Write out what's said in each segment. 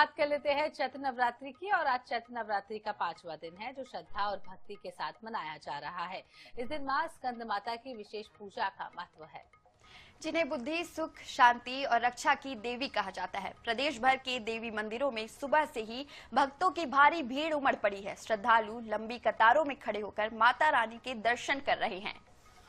बात कर लेते हैं चैत्र नवरात्रि की। और आज चैत्र नवरात्रि का 5वां दिन है जो श्रद्धा और भक्ति के साथ मनाया जा रहा है। इस दिन मां स्कंद माता की विशेष पूजा का महत्व है, जिन्हें बुद्धि, सुख, शांति और रक्षा की देवी कहा जाता है। प्रदेश भर के देवी मंदिरों में सुबह से ही भक्तों की भारी भीड़ उमड़ पड़ी है। श्रद्धालु लंबी कतारों में खड़े होकर माता रानी के दर्शन कर रहे हैं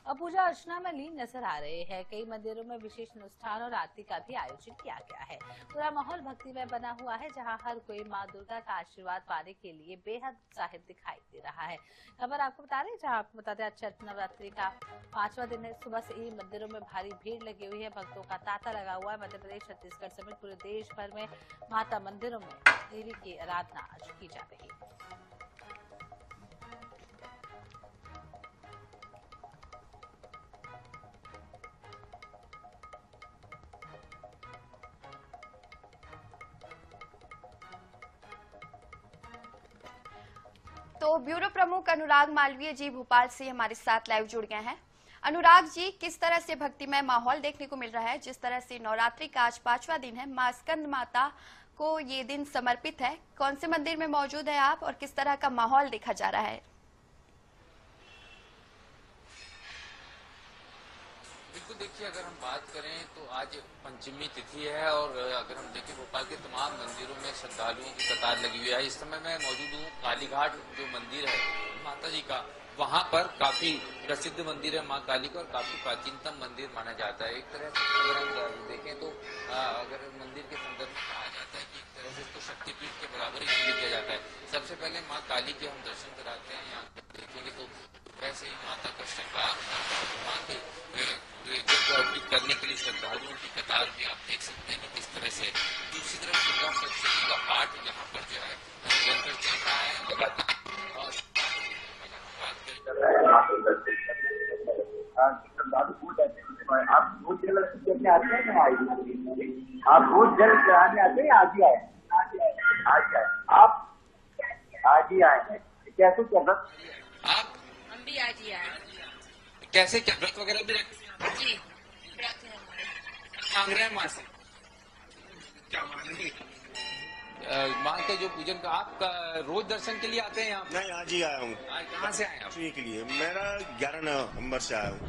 और पूजा अर्चना में लीन नजर आ रहे हैं। कई मंदिरों में विशेष अनुष्ठान और आरती का भी आयोजन किया गया है। पूरा माहौल भक्तिमय बना हुआ है, जहां हर कोई मां दुर्गा का आशीर्वाद पाने के लिए बेहद उत्साहित दिखाई दे रहा है। खबर आपको बता रहे हैं, जहां आपको बताते हैं चैत्र नवरात्रि का 5वां दिन है। सुबह से ही मंदिरों में भारी भीड़ लगी हुई है, भक्तों का तांता लगा हुआ है। मध्य प्रदेश, छत्तीसगढ़ समेत पूरे देश भर में माता मंदिरों में देवी की आराधना आज की जा रही है। तो ब्यूरो प्रमुख अनुराग मालवीय जी भोपाल से हमारे साथ लाइव जुड़ गए हैं। अनुराग जी, किस तरह से भक्तिमय माहौल देखने को मिल रहा है? जिस तरह से नवरात्रि का आज 5वां दिन है, मां स्कंद माता को ये दिन समर्पित है। कौन से मंदिर में मौजूद है आप और किस तरह का माहौल देखा जा रहा है? बिल्कुल, देखिए, अगर हम बात करें तो आज पंचमी तिथि है और अगर हम देखें भोपाल के तमाम मंदिरों में श्रद्धालुओं की कतार लगी हुई है। इस समय मैं मौजूद हूँ कालीघाट जो मंदिर है माता जी का, वहाँ पर काफी प्रसिद्ध मंदिर है माँ काली का और काफी प्राचीनतम मंदिर माना जाता है। एक तरह से अगर हम देखें तो अगर मंदिर के संदर्भ में कहा जाता है कि एक तरह से इसको शक्तिपीठ के बराबर ही किया जाता है। सबसे पहले माँ काली के हम दर्शन कराते हैं। यहाँ देखेंगे तो वैसे ही माता का श्रृंगार, माँ के अर्पित करने के लिए श्रद्धालुओं की कतार भी आप देख सकते हैं कि किस तरह से। दूसरी तरफ दुर्गा सप्तशती का पाठ यहाँ पर जो है निरंतर चल रहा है। आप बहुत जल करने आते हैं, आप बहुत जल चढ़ाने आते हैं। आज ही आए, आप आज ही आए। कैसे क्या व्रत? आप हम भी आज ही आए। कैसे क्या व्रत वगैरह भी रखते हैं? जी, मांग रहे हैं माँ से, क्या मांग रहे हैं? माँ के जो पूजन का आप रोज दर्शन के लिए आते हैं यहाँ? नहीं, आज ही आया हूँ। कहाँ से आए आप? के लिए मेरा 11 नवंबर से आया हूँ।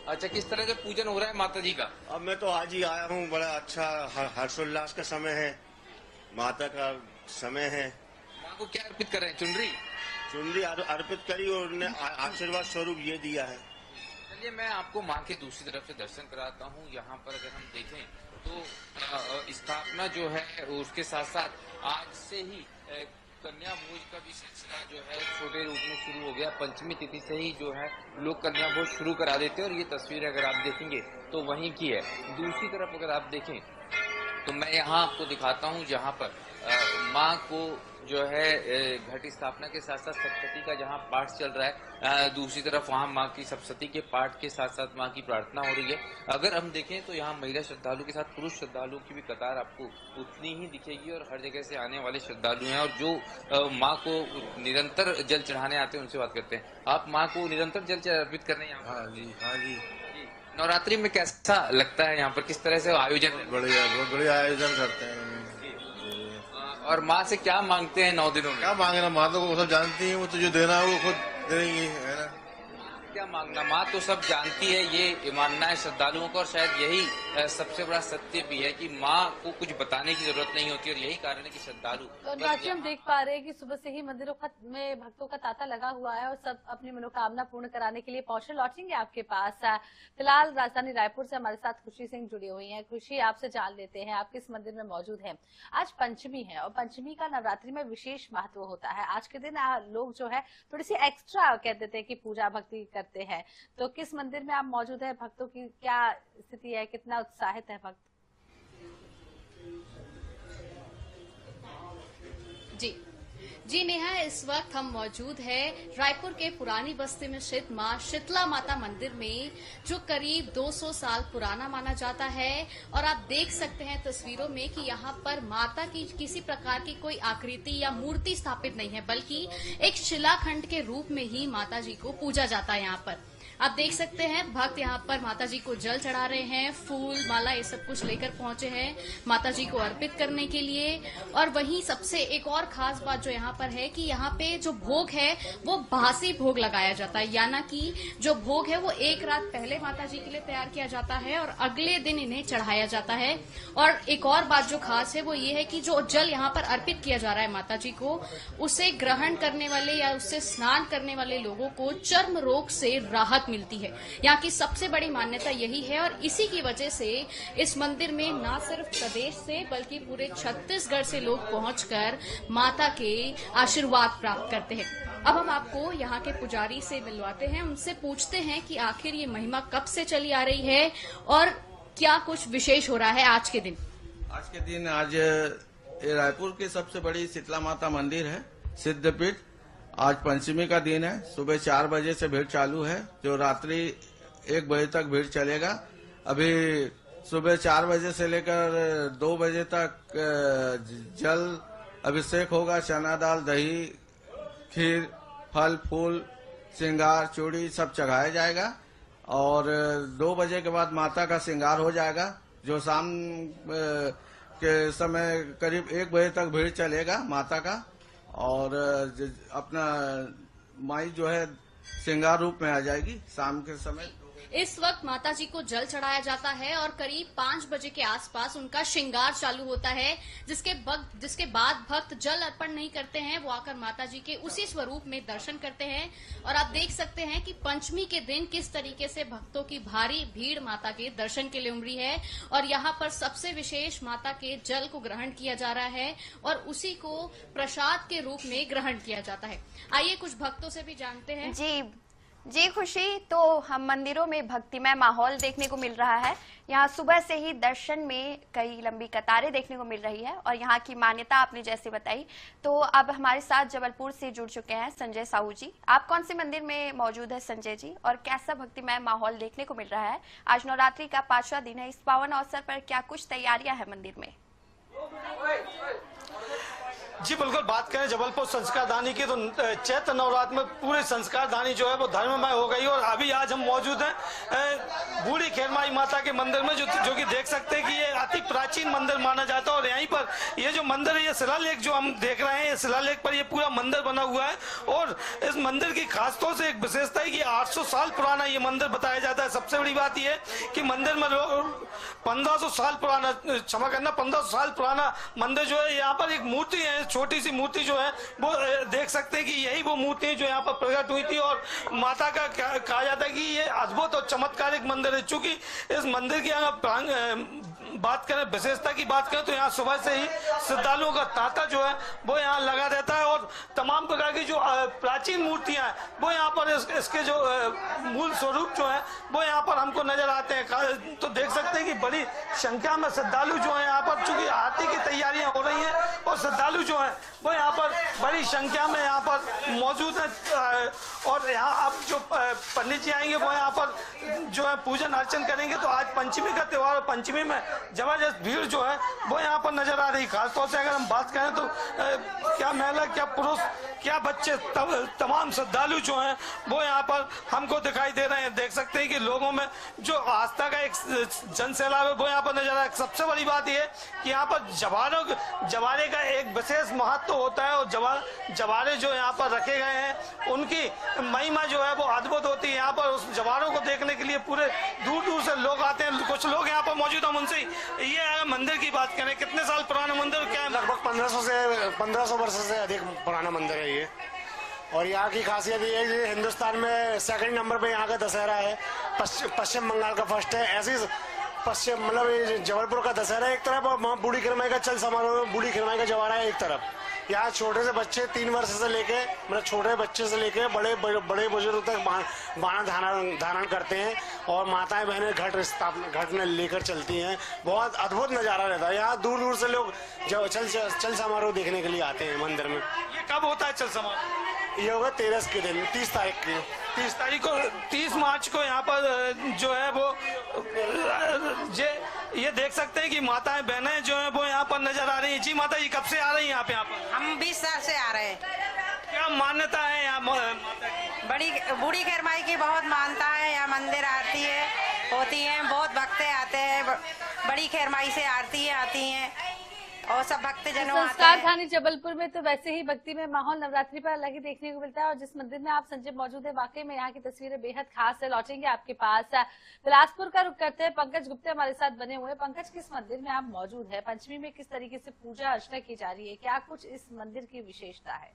अच्छा, किस तरह से पूजन हो रहा है माता जी का? अब मैं तो आज ही आया हूँ। बड़ा अच्छा हर्षोल्लास का समय है, माता का समय है। माँ को क्या अर्पित कर रहे हैं? चुनरी अर्पित करी और उन्हें आशीर्वाद स्वरूप ये दिया है। चलिए, मैं आपको माँ के दूसरी तरफ से दर्शन कराता हूँ। यहाँ पर अगर हम देखें तो स्थापना जो है उसके साथ साथ आज से ही कन्या भोज का भी सिलसिला जो है छोटे रूप में शुरू हो गया। पंचमी तिथि से ही जो है लोग कन्या भोज शुरू करा देते हैं और ये तस्वीर अगर आप देखेंगे तो वहीं की है। दूसरी तरफ अगर आप देखें तो मैं यहाँ आपको दिखाता हूँ, जहाँ पर माँ को जो है घट स्थापना के साथ साथ सप्तशती का जहाँ पाठ चल रहा है, दूसरी तरफ वहाँ माँ की सप्तशती के पाठ के साथ साथ माँ की प्रार्थना हो रही है। अगर हम देखें तो यहाँ महिला श्रद्धालु के साथ पुरुष श्रद्धालुओं की भी कतार आपको उतनी ही दिखेगी और हर जगह से आने वाले श्रद्धालु हैं। और जो माँ को निरंतर जल चढ़ाने आते हैं उनसे बात करते हैं। आप माँ को निरंतर जल अर्पित करने यहाँ? हाँ जी, हाँ जी। नवरात्रि में कैसा लगता है यहाँ पर? किस तरह से आयोजन? बढ़िया, बहुत बढ़िया आयोजन करते हैं। और माँ से क्या मांगते हैं 9 दिनों में? क्या मांगना, माँ तो वो सब जानती है, वो तो जो देना है वो खुद देंगी, है ना। क्या मांगना, माँ तो सब जानती है, ये मानना है श्रद्धालुओं का। और शायद यही सबसे बड़ा सत्य भी है कि माँ को कुछ बताने की जरूरत नहीं होती और यही कारण है कि श्रद्धालु। तो हम देख पा रहे हैं कि सुबह से ही मंदिरों में भक्तों का तांता लगा हुआ है और सब अपनी मनोकामना पूर्ण कराने के लिए पहुंचे। लौटेंगे आपके पास। फिलहाल राजधानी रायपुर से हमारे साथ खुशी सिंह जुड़ी हुई है। खुशी, आपसे जान लेते हैं आप किस मंदिर में मौजूद हैं। आज पंचमी है और पंचमी का नवरात्रि में विशेष महत्व होता है। आज के दिन लोग जो है थोड़ी सी एक्स्ट्रा कह देते हैं कि पूजा भक्ति करते हैं। तो किस मंदिर में आप मौजूद है? भक्तों की क्या स्थिति है? कितना उत्साहित है भक्त? जी नेहा, इस वक्त हम मौजूद है रायपुर के पुरानी बस्ती में स्थित मां शीतला माता मंदिर में, जो करीब 200 साल पुराना माना जाता है। और आप देख सकते हैं तस्वीरों में कि यहाँ पर माता की किसी प्रकार की कोई आकृति या मूर्ति स्थापित नहीं है, बल्कि एक शिलाखंड के रूप में ही माता जी को पूजा जाता है यहाँ पर। आप देख सकते हैं भक्त यहाँ पर माता जी को जल चढ़ा रहे हैं, फूल माला ये सब कुछ लेकर पहुंचे हैं माता जी को अर्पित करने के लिए। और वहीं सबसे एक और खास बात जो यहाँ पर है कि यहाँ पे जो भोग है वो बासी भोग लगाया जाता है, यानी कि जो भोग है वो एक रात पहले माता जी के लिए तैयार किया जाता है और अगले दिन इन्हें चढ़ाया जाता है। और एक और बात जो खास है वो ये है कि जो जल यहाँ पर अर्पित किया जा रहा है माता जी को, उसे ग्रहण करने वाले या उससे स्नान करने वाले लोगों को चर्म रोग से राहत मिलती है। यहाँ की सबसे बड़ी मान्यता यही है और इसी की वजह से इस मंदिर में न सिर्फ प्रदेश से बल्कि पूरे छत्तीसगढ़ से लोग पहुंचकर माता के आशीर्वाद प्राप्त करते हैं। अब हम आपको यहाँ के पुजारी से मिलवाते हैं, उनसे पूछते हैं कि आखिर ये महिमा कब से चली आ रही है और क्या कुछ विशेष हो रहा है आज के दिन। आज ये रायपुर की सबसे बड़ी शीतला माता मंदिर है, सिद्धपीठ। आज पंचमी का दिन है, सुबह 4 बजे से भीड़ चालू है, जो रात्रि 1 बजे तक भीड़ चलेगा। अभी सुबह 4 बजे से लेकर 2 बजे तक जल अभिषेक होगा, चना दाल, दही, खीर, फल फूल, श्रृंगार, चूड़ी सब चढ़ाया जाएगा। और 2 बजे के बाद माता का श्रृंगार हो जाएगा, जो शाम के समय करीब 1 बजे तक भीड़ चलेगा माता का। और अपना माई जो है श्रृंगार रूप में आ जाएगी शाम के समय। इस वक्त माता जी को जल चढ़ाया जाता है और करीब 5 बजे के आसपास उनका श्रृंगार चालू होता है, जिसके बाद भक्त जल अर्पण नहीं करते हैं, वो आकर माता जी के उसी स्वरूप में दर्शन करते हैं। और आप देख सकते हैं कि पंचमी के दिन किस तरीके से भक्तों की भारी भीड़ माता के दर्शन के लिए उमड़ी है। और यहाँ पर सबसे विशेष माता के जल को ग्रहण किया जा रहा है और उसी को प्रसाद के रूप में ग्रहण किया जाता है। आइए कुछ भक्तों से भी जानते हैं। जी खुशी, तो हम मंदिरों में भक्तिमय माहौल देखने को मिल रहा है। यहाँ सुबह से ही दर्शन में कई लंबी कतारें देखने को मिल रही है और यहाँ की मान्यता आपने जैसे बताई। तो अब हमारे साथ जबलपुर से जुड़ चुके हैं संजय साहू जी। आप कौन से मंदिर में मौजूद है संजय जी, और कैसा भक्तिमय माहौल देखने को मिल रहा है? आज नवरात्रि का 5वां दिन है, इस पावन अवसर पर क्या कुछ तैयारियां है मंदिर में? जी बिल्कुल, बात करें जबलपुर संस्कारधानी की तो चैत्र नवरात्र में पूरे संस्कारधानी जो है वो धर्ममय हो गई। और अभी आज हम मौजूद हैं बूढ़ी खेरमाई माता के मंदिर में, जो कि देख सकते हैं कि ये अति प्राचीन मंदिर माना जाता है। और यहीं पर ये जो मंदिर है, ये शिलालेख जो हम देख रहे हैं, ये शिलालेख पर ये पूरा मंदिर बना हुआ है। और इस मंदिर की खासतौर से एक विशेषता है कि 800 साल पुराना ये मंदिर बताया जाता है। सबसे बड़ी बात ये कि मंदिर में 1500 साल पुराना, क्षमा करना, 1500 साल पुराना मंदिर जो है, यहाँ पर एक मूर्ति है, छोटी सी मूर्ति जो है वो देख सकते हैं कि यही वो मूर्ति है जो यहाँ पर प्रकट हुई थी। और माता का कहा जाता है कि ये अद्भुत और चमत्कारिक मंदिर है। चूंकि इस मंदिर की बात करें, विशेषता की बात करें, तो यहाँ सुबह से ही श्रद्धालुओं का तांता जो है वो यहाँ लगा रहता है। और तमाम प्रकार की जो प्राचीन मूर्तियां हैं वो यहाँ पर इसके जो मूल स्वरूप जो है वो यहाँ पर हमको नजर आते हैं। तो देख सकते हैं कि बड़ी संख्या में श्रद्धालु जो है यहाँ पर, चूंकि आरती की तैयारियां हो रही हैं और श्रद्धालु जो है वो यहाँ पर बड़ी संख्या में यहाँ पर मौजूद है। और यहाँ अब जो पंडित जी आएंगे वो यहाँ पर जो है पूजन अर्चन करेंगे। तो आज पंचमी का त्योहार, पंचमी में जबरदस्त भीड़ जो है वो यहाँ पर नजर आ रही। खासतौर से अगर हम बात करें तो क्या महिला, क्या पुरुष, क्या बच्चे, तमाम श्रद्धालु जो हैं वो यहाँ पर हमको दिखाई दे रहे हैं। देख सकते हैं कि लोगों में जो आस्था का एक जनसैलाब है वो यहाँ पर नजर आ रहा है। सबसे बड़ी बात यह कि यहाँ पर जवारे का एक विशेष महत्व होता है। और जवारे जो यहाँ पर रखे गए हैं उनकी महिमा जो है वो अद्भुत होती है। यहाँ पर उस जवारों को देखने के लिए पूरे दूर दूर से लोग आते हैं। कुछ लोग यहाँ पर मौजूद हैं, उनसे ये मंदिर की बात करें, कितने साल पुराना मंदिर, क्या है? लगभग 1500 वर्ष से अधिक पुराना मंदिर है ये। और यहाँ की खासियत ये है कि हिंदुस्तान में 2nd नंबर पे यहाँ का दशहरा है, पश्चिम बंगाल का फर्स्ट है। ऐसी पश्चिम मतलब जबलपुर का दशहरा एक तरफ और बूढ़ी खिरमाई का चल समारोह में बूढ़ी खिरमाई का जवारा है एक तरफ। यहाँ छोटे से बच्चे 3 वर्ष से लेके, मतलब छोटे बच्चे से लेके बड़े बुजुर्ग तक बाणा धारण करते हैं। और माताएं बहनें घट लेकर चलती हैं। बहुत अद्भुत नज़ारा रहता है। यहाँ दूर दूर से लोग चल समारोह देखने के लिए आते हैं मंदिर में। ये कब होता है चल समारोह? ये होगा 13 के दिन, 30 तारीख की। 30 मार्च को यहाँ पर जो है वो ये देख सकते हैं कि माताएं बहनें जो है वो यहाँ पर नजर आ रही हैं। जी माता जी, कब से आ रही हैं यहाँ पे? हम 20 साल से आ रहे हैं। क्या मान्यता है यहाँ माता की? बूढ़ी खैर माई की बहुत मानता है। यहाँ मंदिर आरती है होती है, बहुत भक्त आते हैं। बड़ी खैर माई से आरती आती हैं और सब भक्तजनों आते संस्कार हैं। धानी जबलपुर में तो वैसे ही भक्ति में माहौल नवरात्रि पर अलग ही देखने को मिलता है। और जिस मंदिर में आप संजय मौजूद है, वाकई में यहाँ की तस्वीरें बेहद खास है। लौटेंगे आपके पास, बिलासपुर का रुख करते हैं। पंकज गुप्ता हमारे साथ बने हुए। पंकज, किस मंदिर में आप मौजूद है? पंचमी में किस तरीके से पूजा अर्चना की जा रही है? क्या कुछ इस मंदिर की विशेषता है?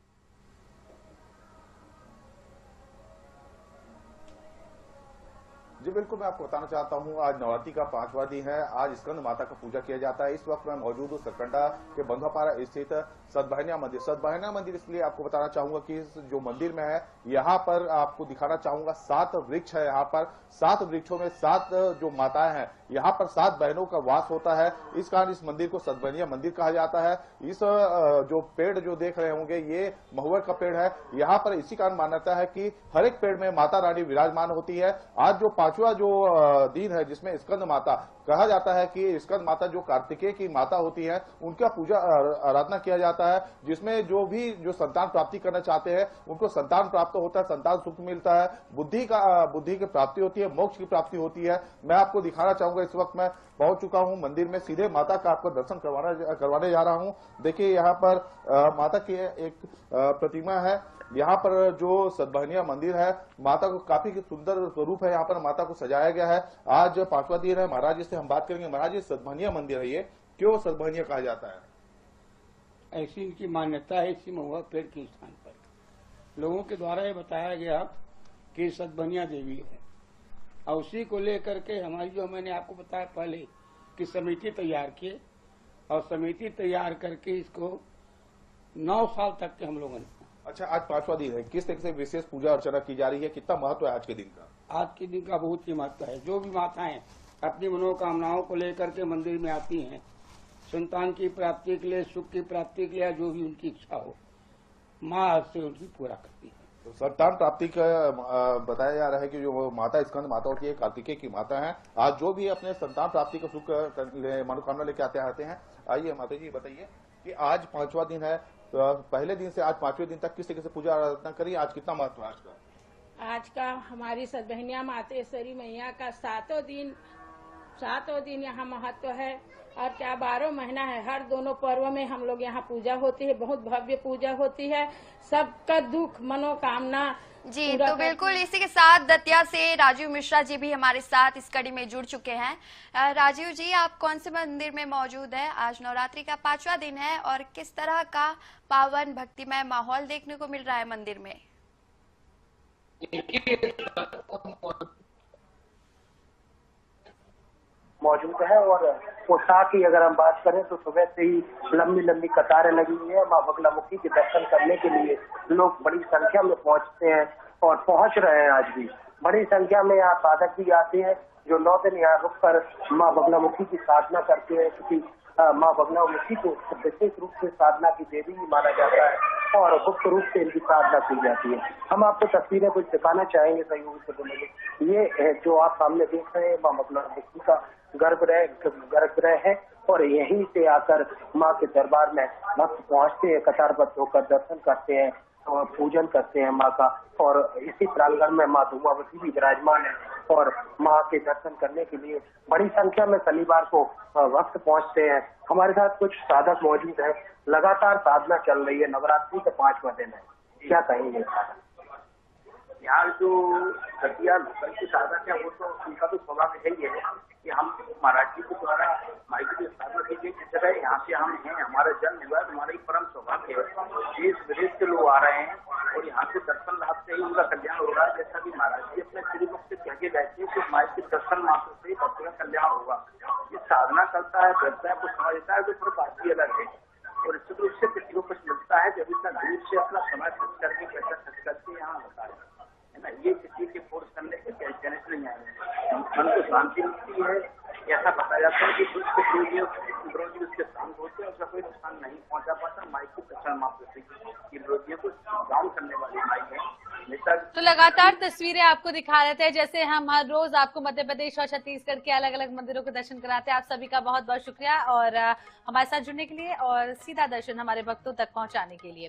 जी बिल्कुल, मैं आपको बताना चाहता हूं, आज नवरात्रि का 5वां दिन है। आज स्कंद माता का पूजा किया जाता है। इस वक्त मैं मौजूद हूं सरकंडा के बंधुआपारा स्थित सतभानिया मंदिर। सतभानिया मंदिर इसलिए आपको बताना चाहूंगा कि जो मंदिर में है, यहाँ पर आपको दिखाना चाहूंगा 7 वृक्ष है। यहाँ पर 7 वृक्षों में 7 जो माताएं हैं, यहाँ पर 7 बहनों का वास होता है। इस कारण इस मंदिर को सतभानिया मंदिर कहा जाता है। इस जो पेड़ जो देख रहे होंगे, ये महुआ का पेड़ है। यहाँ पर इसी कारण मान्यता है कि हर एक पेड़ में माता रानी विराजमान होती है। आज जो 5वां जो दिन है, जिसमें स्कंद माता कहा जाता है कि स्कंद माता जो कार्तिकेय की माता होती है, उनका पूजा आराधना किया जाता है। जिसमें जो संतान प्राप्ति करना चाहते हैं, उनको संतान प्राप्त होता है, संतान सुख मिलता है, बुद्धि की प्राप्ति होती है, मोक्ष की प्राप्ति होती है। मैं आपको दिखाना चाहूंगा, इस वक्त मैं पहुंच चुका हूं मंदिर में, सीधे माता का आपको दर्शन करवाने जा रहा हूं। देखिए यहाँ पर माता की एक प्रतिमा है। यहाँ पर जो सतभानिया मंदिर है, माता को काफी सुंदर स्वरूप है। यहाँ पर माता को सजाया गया है। आज 5वां दिन है। महाराज जी से हम बात करेंगे। महाराज जी, सतभानिया मंदिर है, ये क्यों सतभानिया कहा जाता है? ऐसी इनकी मान्यता है। इसी महुआ पेड़ के स्थान पर लोगों के द्वारा ये बताया गया कि सतभानिया देवी है, और उसी को लेकर के हमारी जो मैंने आपको बताया पहले कि समिति तैयार किए, और समिति तैयार करके इसको 9 साल तक के हम लोगों ने। अच्छा, आज 5वां दिन है, किस तरह से विशेष पूजा अर्चना की जा रही है? कितना महत्व है आज के दिन का? आज के दिन का बहुत ही महत्व है। जो भी माताएं अपनी मनोकामनाओं को लेकर के मंदिर में आती हैं, संतान की प्राप्ति के लिए, सुख की प्राप्ति के लिए, जो भी उनकी इच्छा हो, माँ से उनकी पूरा करती है। तो संतान प्राप्ति का बताया जा रहा है कि जो माता स्कंद माता होती है, कार्तिकेय की माता है। आज जो भी अपने संतान प्राप्ति का सुख मनोकामना लेके आते हैं। आइए माता जी, बताइए कि आज 5वां दिन है, तो पहले दिन से आज 5वें दिन तक किस तरीके से पूजा आराधना करी? आज कितना महत्व है आज का? आज का हमारी सतभानिया मातेश्वरी मैया का 7वां दिन यहाँ महत्व है। और क्या 12 महीना है, हर दोनों पर्व में हम लोग यहाँ पूजा होती है, बहुत भव्य पूजा होती है। सबका दुख मनोकामना जी। तो बिल्कुल इसी के साथ दतिया से राजीव मिश्रा जी भी हमारे साथ इस कड़ी में जुड़ चुके हैं। राजीव जी, आप कौन से मंदिर में मौजूद है? आज नवरात्रि का 5वां दिन है और किस तरह का पावन भक्तिमय माहौल देखने को मिल रहा है मंदिर में? मौजूद है। और पोशाक की अगर हम बात करें तो सुबह से ही लंबी लंबी कतारें लगी हुई है। माँ बगलामुखी के दर्शन करने के लिए लोग बड़ी संख्या में पहुंचते हैं और पहुंच रहे हैं। आज भी बड़ी संख्या में यहाँ साधक भी आते हैं जो 9 दिन यहाँ रुक कर माँ बगलामुखी की साधना करते हैं, क्योंकि माँ बगलामुखी को विशेष रूप से साधना की देवी भी माना जाता है और गुप्त रूप से इनकी साधना की जाती है। हम आपको तस्वीरें कुछ दिखाना चाहेंगे सहयोगी से बोलेंगे। ये जो आप सामने देख रहे हैं, माँ बगलामुखी का गर्भगृह है और यहीं से आकर माँ के दरबार में भक्त पहुँचते हैं, कतारबद्ध होकर दर्शन करते हैं और पूजन करते हैं माँ का। और इसी प्रांगण में माँ धूमावती भी विराजमान है और माँ के दर्शन करने के लिए बड़ी संख्या में शनिवार को भक्त पहुँचते हैं। हमारे साथ कुछ साधक मौजूद है। लगातार साधना चल रही है, नवरात्रि का 5वां दिन है, क्या कहेंगे? यहाँ जो दतिया लोकल के साधक है, वो तो उनका तो स्वभाव यही है कि हम महाराज जी के द्वारा माई की स्थापना की गई जिस जगह यहाँ से हम हैं, हमारा जन्म हुआ, हमारा ही परम सौभाग्य है। देश विदेश के लोग आ रहे हैं और यहाँ से दर्शन लाभ से ही उनका कल्याण हो रहा है। जैसा कि महाराज जी अपने श्री मुख से कह के गए थे कि माई के दर्शन मात्र से ही भक्त का कल्याण होगा। ये साधना करता है, करता है, कुछ समझता है, तो फिर बात भी अलग है। और निश्चित रूप से किसी को कुछ मिलता है जब इतना दूर से अपना समय खर्च करके, पैसा खर्च करके यहाँ होता है ना। ये किसी के फोर्स करने से कहने से नहीं आए, मन को शांति मिलती है। ऐसा बताया जाता है कि विरोधी उसके शांत होते हैं, उसका कोई नुकसान नहीं पहुंचा पाता। माई को दर्शन मात्र से विरोधियों को डाउन करने वाली माई है। तो लगातार तस्वीरें आपको दिखा रहे थे, जैसे हम हर रोज आपको मध्य प्रदेश और छत्तीसगढ़ के अलग अलग मंदिरों के दर्शन कराते हैं। आप सभी का बहुत बहुत शुक्रिया और हमारे साथ जुड़ने के लिए और सीधा दर्शन हमारे भक्तों तक पहुंचाने के लिए।